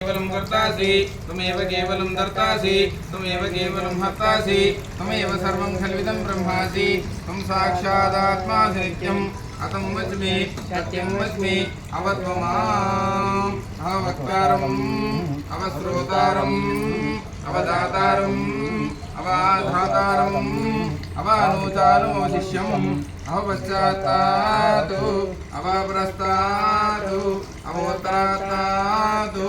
केवलं कर्तासि त्वमेव केवलं दर्तासि त्वमेव केवलं हर्तासि त्वमेव सर्वं खल्विदं ब्रह्मासि त्वं साक्षादात्मासि नित्यम् अतं वच्मि सत्यं वच्मि अवत्वमाम् अवक्तारम् अवश्रोतारम् अवदातारम् अवाधातारम् अवानुचानुशिष्यम् अवपश्चात्तातु अवप्रस्तातु अवोत्तरात्तातु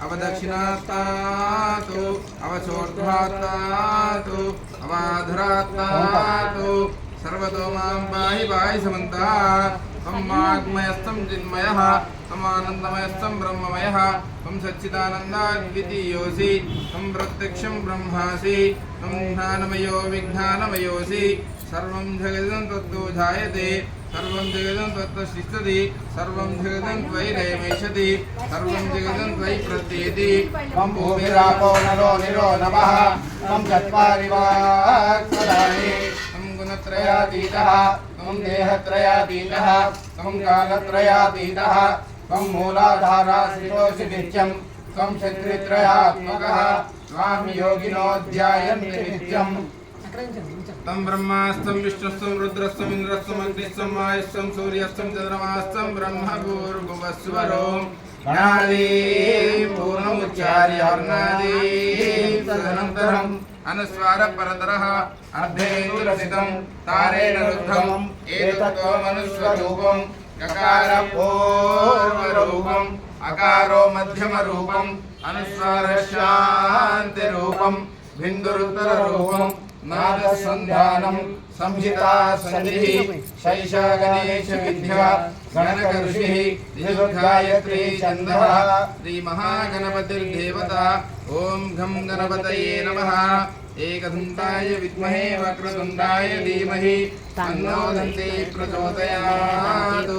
अवदक्षिणात्तातु अवचोर्ध्वात्तातु अवाधरात्तातु सर्वतो मां पाहि पाहि समन्तात् त्वं वाङ्मयस्तं चिन्मयः त्वमानन्दमयस्तं ब्रह्ममयः त्वं सच्चिदानन्दाद्वितीयोऽसि त्वं प्रत्यक्षं ब्रह्मासि त्वं ज्ञानमयो विज्ञानमयोऽसि सर्वं जगदं तत्तो जायते सर्वं जगदं तत्तशिष्यति सर्वं जगदं त्वयि रयमेषति सर्वं जगदं त्वयि प्रत्येति त्वं भूमिरापो नरो निरो नभः त्वं चत्वारि वाक्पदानि त्वं गुणत्रयातीतः त्वं देहत्रयातीतः त्वं कालत्रयातीतः त्वं मूलाधाराश्रितोऽसि नित्यं त्वं शक्तित्रयात्मकः त्वां योगिनो ध्यायन्ति नित्यम् तं ब्रह्मास्तं विष्णुस्तं रुद्रस्तं इंद्रस्तं अग्निस्तं वायुस्तं सूर्यस्तं चंद्रमास्तं ब्रह्म भूर्भुवस्वरो गणादीं पूर्णमुच्चार्य वर्णादीं तदनन्तरम् अनुस्वार परतरः अर्धेन्दुरसितं तारेण रुद्धम् एतत्तो मनुष्यरूपं ककार पूर्वरूपम् अकारो मध्यमरूपम् अनुस्वार शान्तिरूपं बिन्दुरुत्तररूपं नादसन्धानं संहिता सन्धिः शैषा गणेश विद्या गणक ऋषिः गायत्री छन्दः श्रीमहागणपतिर्देवता ॐ घं गणपतये नमः एकदन्ताय विद्महे वक्रतुण्डाय धीमहि तन्नो दन्ती प्रचोदयात्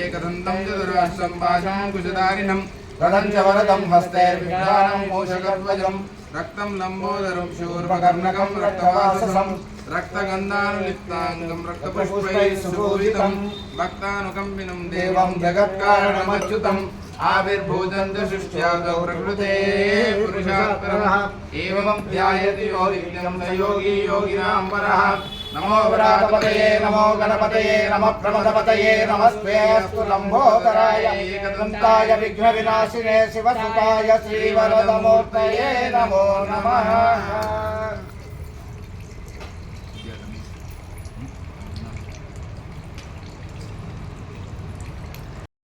एकदन्तं चतुराश्रं पाशं कुशधारिणं गदं च वरदं हस्तैर्विज्ञानं मूषकध्वजम् रक्तं लंबोदरं शूर्पकर्णकं रक्तवाससं रक्तगन्धानुलिप्ताङ्गं रक्तपुष्पैः सुशोभितं भक्तानुकम्पिनं देवं जगत्कारणमच्युतम् आविर्भूतं च सृष्ट्यादौ प्रकृते पुरुषात् परः एवं ध्यायति यो नित्यं स योगी योगिनां परः नमो वराहपतये नमो गणपतये नमः प्रमदपतये नमस्तेऽस्तु लम्बोदराय एकदन्ताय विघ्नविनाशिने शिवसुताय श्रीवरदमूर्तये नमो नमः।